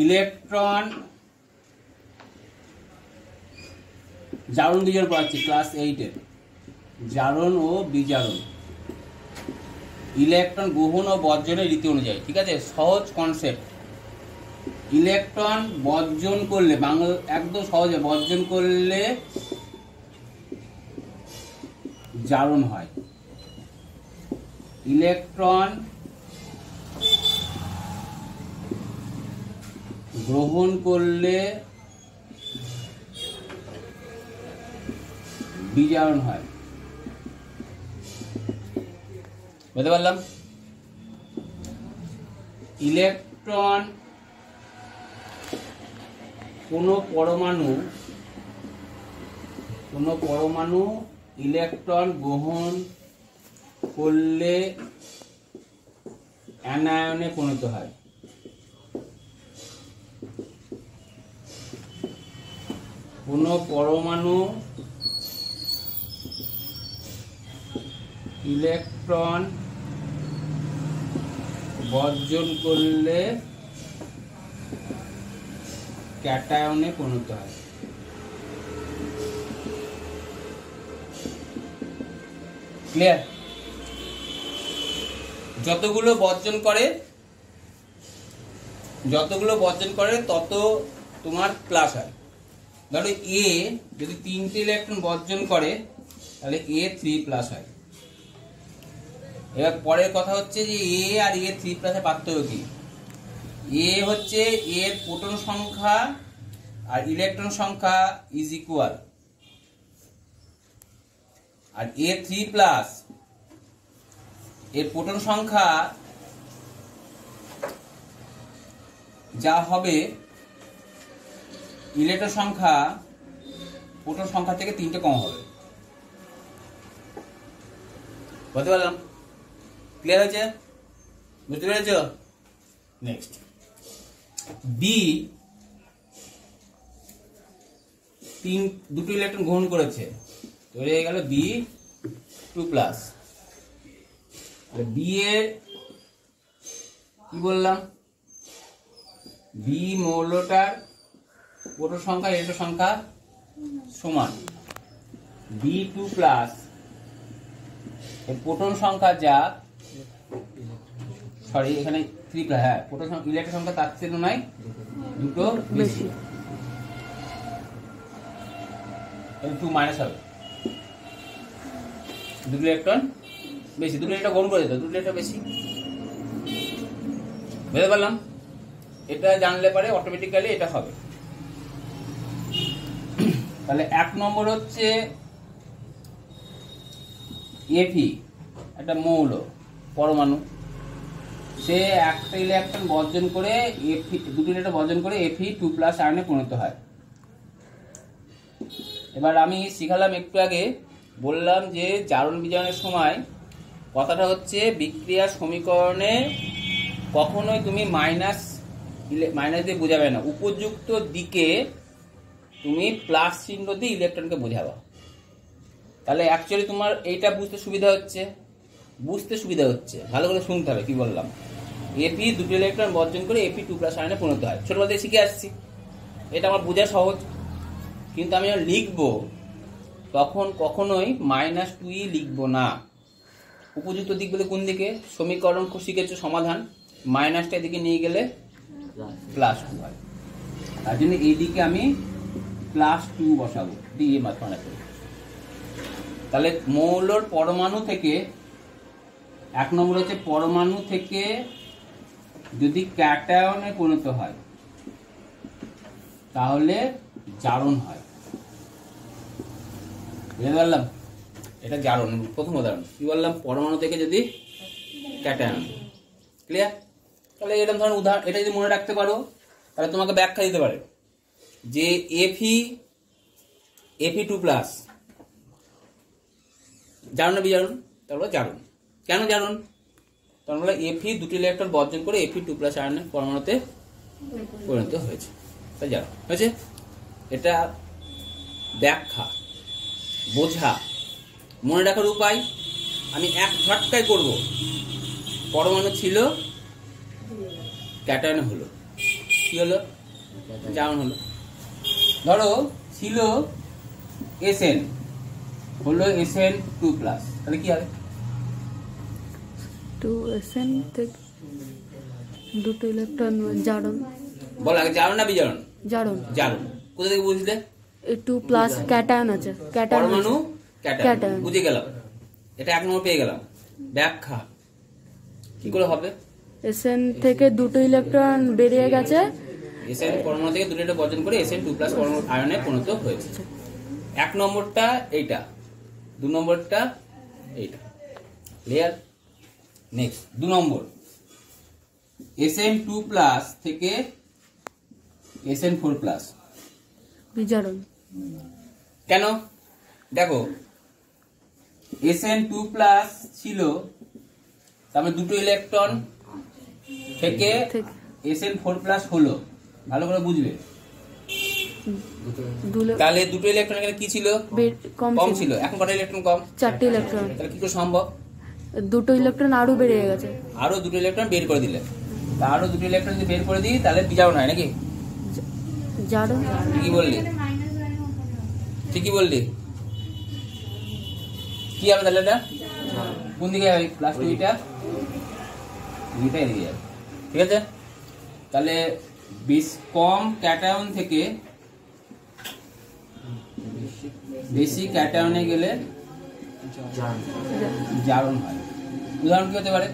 Electron জারণ বিজারণ পড়াচ্ছি ক্লাস 8-এর, জারণ ও বিজারণ, ইলেকট্রন গ্রহণ ও বর্জনের রীতি অনুযায়ী। ঠিক আছে, সহজ কনসেপ্ট। ইলেকট্রন বর্জন করলে, বাংলা একদম সহজে, বর্জন করলে জারণ হয়। ইলেকট্রন গ্রহণ করলে বিজারণ হয়। বুঝতে পারলাম? ইলেকট্রন কোনো পরমাণু ইলেকট্রন গ্রহণ করলে অ্যানায়নে পরিণত হয়। কোনো পরমাণু ইলেকট্রন বর্জন করলে ক্যাটায়নে পরিণত হয়। ক্লিয়ার? যতগুলো বর্জন করে তত তোমার প্লাস হয়। ধরো এ যদি 3টে ইলেকট্রন বর্জন করে তাহলে এ 3+ হয়। এবার পরের কথা হচ্ছে যে এ আর এ 3+ এর পার্থক্য কি? এ হচ্ছে এর প্রোটন সংখ্যা আর ইলেকট্রন সংখ্যা ইজ ইকুয়াল, আর এ 3+ এর প্রোটন সংখ্যা যা হবে ইলেকট্রন সংখ্যা প্রোটন সংখ্যা থেকে 3টে কম হবে। বুঝতে পারলাম? ক্লিয়ার হয়েছে? বুঝতে পেরেছ? নেক্সট, বি দুটো ইলেকট্রন গ্রহণ করেছে, তৈরি হয়ে গেল B2+। বি এর কি বললাম? বি মৌলটার প্রোটন সংখ্যা ইলেকট্রন সংখ্যা সমান। B2+ এর প্রোটন সংখ্যা যা, সরি এখানে 3+, হ্যাঁ প্রোটন সংখ্যা ইলেকট্রন সংখ্যা তার চেয়ে নয় দুটো বেশি, 2- হবে। দুটো ইলেকট্রন বেশি, দুটো ইলেকট্রন গ্রহণ করে যেত, দুটো ইলেকট্রন বেশি। বুঝতে পারলাম? এটা জানলে পারে অটোমেটিক্যালি এটা হবে। তাহলে 1 নম্বর হচ্ছে Fe, একটা মৌল পরমাণু, সে একটা ইলেকট্রন বর্জন করে দুটো ইলেকট্রন বর্জন করে Fe2+ আয়নে পরিণত হয়। এবার আমি শিখালাম একটু আগে, বললাম যে জারণ বিজারণের সময় কথাটা হচ্ছে বিক্রিয়ার সমীকরণে কখনোই তুমি মাইনাস দিয়ে বোঝাবে না, উপযুক্ত দিকে তুমি প্লাস চিহ্ন দিয়ে ইলেকট্রনকে বোঝাবা। তাহলে অ্যাকচুয়ালি তোমার এইটা বুঝতে সুবিধা হচ্ছে, ভালো করে শুনতে হবে কি বললাম। Fe দুটো ইলেকট্রন বর্জন করে Fe2+ আয়নে পরিণত হয়, ছোটবেলা থেকে শিখে আসছি, এটা আমার বোঝা সহজ। কিন্তু আমি যখন লিখবো তখন কখনোই -2 লিখবো না। উপযুক্ত দিক বলে কোন দিকে? সমীকরণ শিখেছো সমাধান, মাইনাসটা এদিকে নিয়ে গেলে +2 হয়, তার জন্য এই দিকে আমি +2 বসাবো দিয়ে মাত্রা করে। তাহলে মৌলর পরমাণু থেকে, 1 নম্বর হচ্ছে পরমাণু থেকে যদি ক্যাটায়নে পরিণত হয় তাহলে জারণ হয়। বুঝতে পারলাম? এটা জারণ প্রথম উদাহরণ। কি বললাম? পরমাণু থেকে যদি ক্যাটায়ন। ক্লিয়ার? তাহলে এরকম ধরনের উদাহরণ, এটা যদি মনে রাখতে পারো তাহলে তোমাকে ব্যাখ্যা দিতে পারে যে Fe2+ জারণ না বিজারণ? তাহলে জারণ। কেন জারণ? কারণ হলো Fe দুটি ইলেকট্রন বর্জন করে Fe2+ আয়নের পরমাণুতে পরিণত হয়েছে, তাই জারণ হয়েছে। এটা ব্যাখ্যা, বোঝা, মনে রাখার উপায় আমি এক ঝটকায় করব। পরমাণু ছিল, ক্যাটায়ন হলো, কি হলো? জারণ হলো। ধরো ছিল SN, হলো SN2+, তাহলে কি হবে? 2SN থেকে দুটো ইলেকট্রন জারণ। বল আগে, জারণ না বিজারণ? জারণ। জারণ। কোথা থেকে বুঝলে? এই 2+ ক্যাটায়ন আছে, ক্যাটায়ন পরমাণু ক্যাটায়ন, ক্যাটায়ন। বুঝে গেলাম। এটা 1 নম্বর পেয়ে গেলাম। ব্যাখ্যা কি করে হবে? SN থেকে দুটো ইলেকট্রন বেরিয়ে গেছে, SN পরমাণু থেকে দুটো ইলেকট্রন বর্জন করে SN2+ পরমাণু আয়নে পরিণত হয়েছে। 1 নম্বরটা এইটা, 2 নম্বরটা এইটা। ক্লিয়ার? নেক্সট 2 নম্বর, SN2+ থেকে SN4+। বিজারণ। কেন? দেখো SN2+ ছিল, তারপরে দুটো ইলেকট্রন থেকে SN4+ হলো। ভালো করে বুঝবে। তাহলে দুটো ইলেকট্রন এখানে কি ছিল? কম ছিল। এখন কটা ইলেকট্রন কম? 4টে ইলেকট্রন। তাহলে কি করে সম্ভব? দুটো ইলেকট্রন আরো বেরিয়ে গেছে। আরো দুটো ইলেকট্রন বের করে দিলে, তা আরো দুটো ইলেকট্রন যদি বের করে দিই তাহলে বিজারণ হয় নাকি? জারণ। ঠিকই বললি, ঠিকই বললি। কি হবে তাহলে? এটা কোন দিকে যাবে? +2 এটা এদিকে যাবে। ঠিক আছে? তাহলে কম ক্যাটায়ন থেকে বেশি ক্যাটায়নে গেলে জারণ হয়। উদাহরণ কি হতে পারে?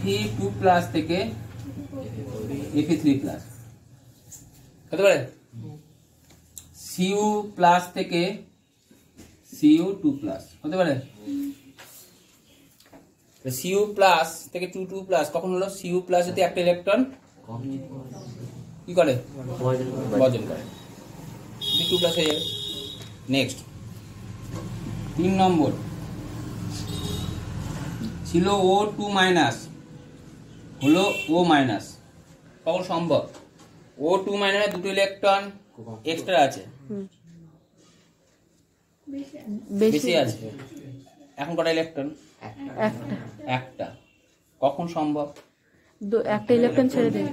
Fe2+ থেকে Fe3+ হতে পারে। Cu+ থেকে Cu2+ হতে পারে। Cu+ থেকে 2+ কখন হলো? Cu+ যদি একটা ইলেকট্রন কি করে? বর্জন করে, 2+ হয়ে যাবে। নেক্সট 3 নম্বর, ছিল O2- হলো O-, কখন সম্ভব? O2- দুটো ইলেকট্রন এক্সট্রা আছে, বেশি আছে। এখন কটা ইলেকট্রন? একটা। কখন সম্ভব? একটা ইলেকট্রন ছেড়ে দিই।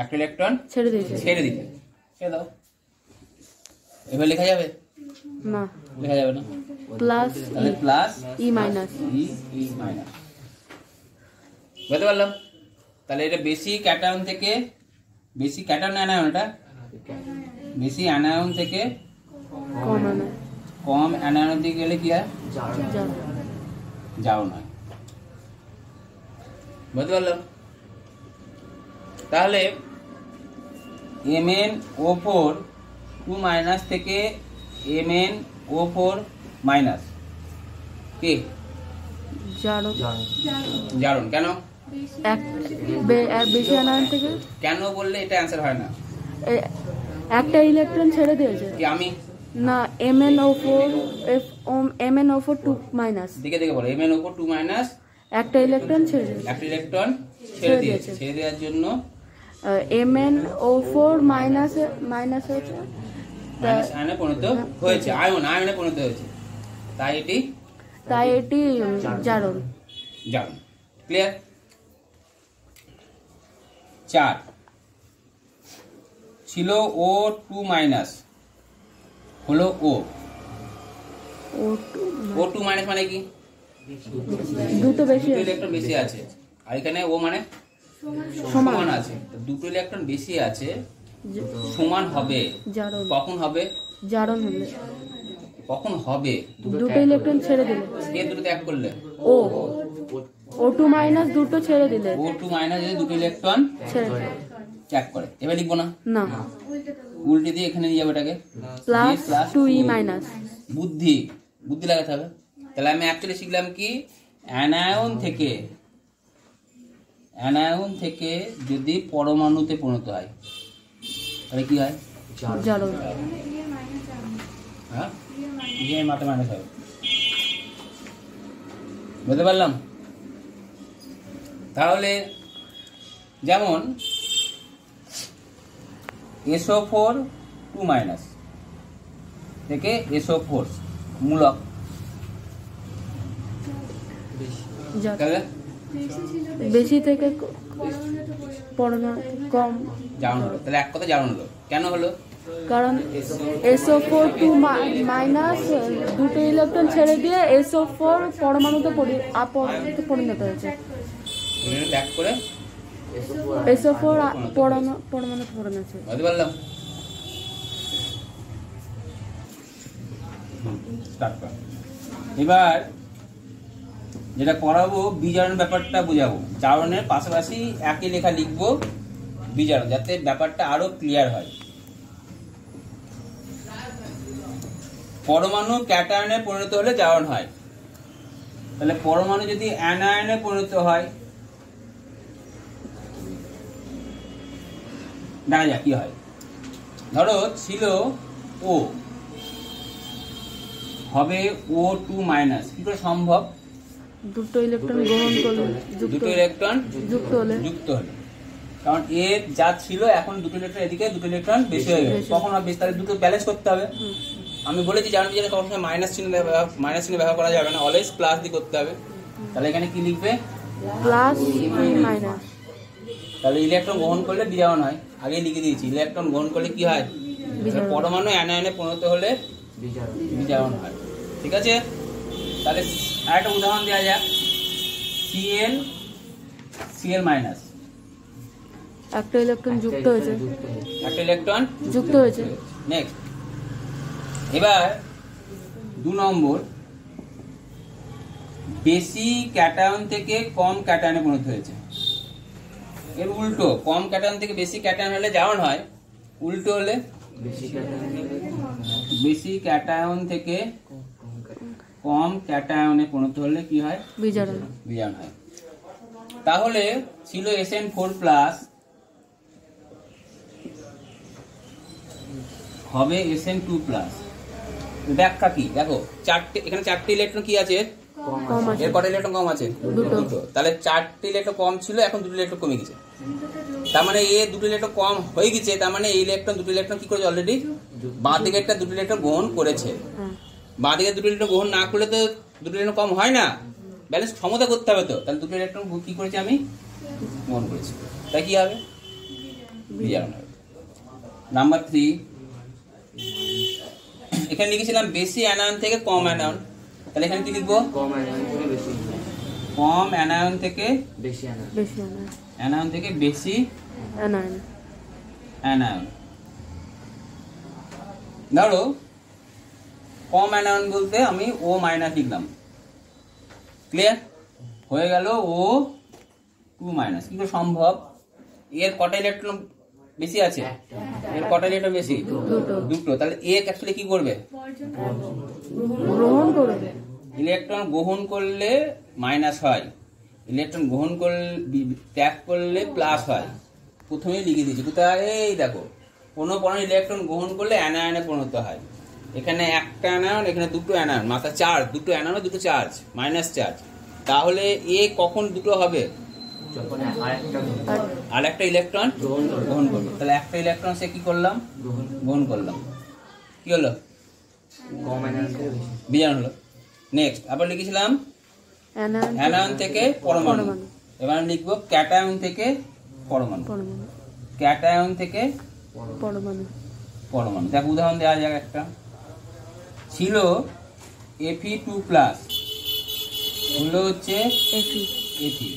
একটা ইলেকট্রন ছেড়ে দিয়েছে। ছেড়ে দিতে, ছেড়ে দাও। এবার লেখা যাবে না, লেখা যাবে না। প্লাস তাহলে প্লাস E-, E-, বুঝতে পারলাম? তাহলে এটা বেশি ক্যাটায়ন থেকে, বেশি ক্যাটায়ন অ্যানায়ন, এটা বেশি অ্যানায়ন থেকে কম অ্যানায়নের দিকে গেলে কি হয়? জারণ হয়। বুঝতে পারলাম? তাহলে MnO4 2- থেকে MnO4- কি জারণ? কেন? বেশি আনায়ন থেকে। কেন বললে এটা অ্যান্সার হয় না। একটা ইলেকট্রন ছেড়ে দিয়েছে কি আমি না, MnO4 2- দিকে দিকে বলো, MnO4 2- একটা ইলেকট্রন ছেড়ে দিয়েছে। একটা ইলেকট্রন ছেড়ে দিয়েছে। ছেড়ে দেওয়ার জন্য MnO4- হয়েছে, মাইনাস আয়নে পরিণত হয়েছে, আয়নে পরিণত হয়েছে, তাই এটি জারণ। ক্লিয়ার? 4 ছিল O2- হলো O2- মানে কি? দুটো বেশি ইলেকট্রন বেশি আছে, আর এখানে O মানে সমান আছে। দুটো ইলেকট্রন বেশি আছে, সমান হবে। কখন হবে? জারণ হলে। কখন হবে? দুটো ইলেকট্রন ছেড়ে দিলে। কে দুটো ত্যাগ করলে? O2- দুটো ছেড়ে দিলে। O2- যদি দুটো ইলেকট্রন ত্যাগ করে, এবার লিখবো না, উল্টে দিয়ে এখানে নিয়ে যাবো এটাকে +2E-। বুদ্ধি লাগাতে হবে। তাহলে আমি অ্যাকচুয়ালি শিখলাম কি, অ্যানায়ন থেকে যদি পরমাণুতে পরিণত হয় তাহলে কি হয়? জারণ। হ্যাঁ, মাথা মাইনাস হবে। বুঝতে পারলাম? তাহলে যেমন SO4 2- থেকে SO4 মূলক, বেশি থেকে কম, জারণ হলো। তাহলে এক কথা জারণ হলো। কেন হলো? কারণ SO4 2 মাইনাস দুটো ইলেকট্রন ছেড়ে দিয়ে SO4 পরমাণুতে পরিণত হয়েছে। ব্যাক করে SO4 পরমাণুতে পরিণত হয়েছে। বুঝতে পারলাম? স্টার্ট কর। এবার যেটা করাবো বিজারণ ব্যাপারটা বোঝাবো। জারণের পাশাপাশি একই লেখা লিখবো বিজারণ, যাতে ব্যাপারটা আরো ক্লিয়ার হয়। পরমাণু ক্যাটায়নে পরিণত হলে জারণ হয়। তাহলে পরমাণু যদি অ্যানায়নে পরিণত হয়, দেখা যাক কি হয়। ধরো ছিল ও, হবে O2 মাইনাস। কি করে সম্ভব? দুটো ইলেকট্রন গ্রহণ করলে দুটো ইলেকট্রন যুক্ত হলে। কারণ এ যা ছিল এখন দুটো ইলেকট্রন এদিকে, দুটো ইলেকট্রন বেশি হয়ে গেছে। কখন হবে? তাহলে দুটো ব্যালেন্স করতে হবে। আমি বলেছি জারণ বিজারণে সবসময় মাইনাস চিহ্ন ব্যবহার করা যাবে না, অলওয়েজ প্লাস দিয়ে করতে হবে। তাহলে এখানে কি লিখবে? Plus minus. তাহলে ইলেকট্রন গ্রহণ করলে বিজারণ হয়, আগেই লিখে দিয়েছি। ইলেকট্রন গ্রহণ করলে কি হয়? পরমাণু অ্যানায়নে পরিণত হলে বিজারণ হয়। ঠিক আছে? তাহলে আরেকটা উদাহরণ দেওয়া যাক। Cl মাইনাস, একটা ইলেকট্রন যুক্ত হয়েছে। নেক্সট, এবার 2 নম্বর, বেশি ক্যাটায়ন থেকে কম ক্যাটায়নে পরিণত হয়েছে। এর উল্টো, কম ক্যাটায়ন থেকে বেশি ক্যাটায়ন হলে জারণ হয়, উল্টো হলে বেশি ক্যাটায়ন থেকে কম ক্যাটায়নে পরিণত হলে কি হয়? বিজারণ হয়। তাহলে ছিল SN4 প্লাস, হবে SN2 প্লাস। ব্যাখ্যা কি? দেখো এখানে 4টে ইলেকট্রন কি আছে? কম আছে। এর কটা ইলেকট্রন কম আছে? দুটো। তাহলে 4টে ইলেকট্রন কম ছিল, এখন 2 ইলেকট্রন কমে গেছে। তার মানে এ 2 ইলেকট্রন কম হয়ে গেছে। তার মানে এই ইলেকট্রন 2 ইলেকট্রন কি করেছে? অলরেডি বাঁ দিকে একটা 2 ইলেকট্রন গ্রহণ করেছে। বাঁ দিকে 2 ইলেকট্রন গ্রহণ না করলে তো 2 ইলেকট্রন কম হয় না, ব্যালেন্স সমতা করতে হবে তো। তাহলে 2 ইলেকট্রন কি করেছে? আমি গ্রহণ করেছি। তাই কি হবে? বিজারণ হবে। নাম্বার 3, এখানে লিখেছিলাম বেশি অ্যানায়ন থেকে কম অ্যানায়ন। তাহলে এখানে কি লিখবো? কম অ্যানায়ন থেকে বেশি অ্যানায়ন থেকে বেশি অ্যানায়ন। ধরো কম অ্যানায়ন বলতে আমি O মাইনাস লিখলাম। ক্লিয়ার হয়ে গেল? O2 minus. কি করে সম্ভব? এর কটা ইলেকট্রন বেশি আছে? এর কটা ইলেকট্রন বেশি? দুটো। তাহলে এ অ্যাকচুয়ালি কি করবে? গ্রহণ করবে। ইলেকট্রন গ্রহণ করলে মাইনাস হয়, ইলেকট্রন গ্রহণ করলে ত্যাগ করলে প্লাস হয়। প্রথমেই লিখে দিয়েছি কোথায়? এই দেখো, কোনো পরমাণু ইলেকট্রন গ্রহণ করলে অ্যানায়নে পরিণত হয়। এখানে একটা অ্যানায়ন, এখানে দুটো অ্যানায়ন, মাথা চার্জ, দুটো অ্যানায়ন, দুটো চার্জ, মাইনাস চার্জ। তাহলে এ কখন দুটো হবে? আর একটা ইলেকট্রন গ্রহণ করলো। তাহলে একটা ইলেকট্রন সে কি করলাম? গ্রহণ করলাম। কি হলো? বিজারণ হলো। নেক্সট আবার লিখেছিলাম অ্যানায়ন থেকে পরমাণু। এবার লিখবো ক্যাটায়ন থেকে পরমাণু। ক্যাটায়ন থেকে পরমাণু। দেখ উদাহরণ দেওয়া যাক একটা। ছিল Fe2 প্লাস, হলো হচ্ছে Fe।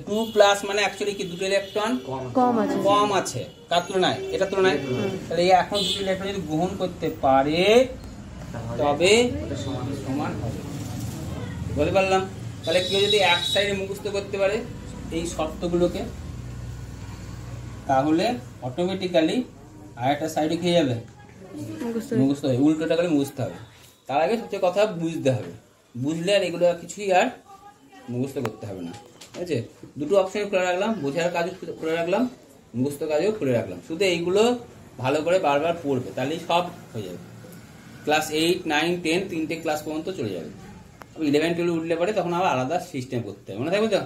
2 প্লাস মানে অ্যাকচুয়ালি কি? দুটো ইলেকট্রন কম আছে কার তুলনায়? এটার তুলনায়। তাহলে এখন দুটো ইলেকট্রন যদি গ্রহণ করতে পারে তবে সমান হবে। বলতে পারলাম? তাহলে কেউ যদি এক সাইডে মুখস্থ করতে পারে এই শর্তগুলোকে, তাহলে অটোমেটিক্যালি আরেকটা সাইডে খেয়ে যাবে, মুখস্থ হবে। উল্টোটা করে মুখস্থ হবে। তার আগে সবচেয়ে কথা বুঝতে হবে। বুঝলে আর এগুলো কিছুই আর মুখস্থ করতে হবে না। ঠিক আছে? দুটো অপশন খুলে রাখলাম, বোঝার কাজও খুলে রাখলাম, মুখস্থ কাজও খুলে রাখলাম। শুধু এইগুলো ভালো করে বারবার পড়বে, তাহলেই সব হয়ে যাবে। ক্লাস 8, 9, 10 তিনটে ক্লাস পর্যন্ত চলে যাবে। 11, 12 উঠলে পরে তখন আবার আলাদা সিস্টেম করতে হবে। মনে থাকবে তো?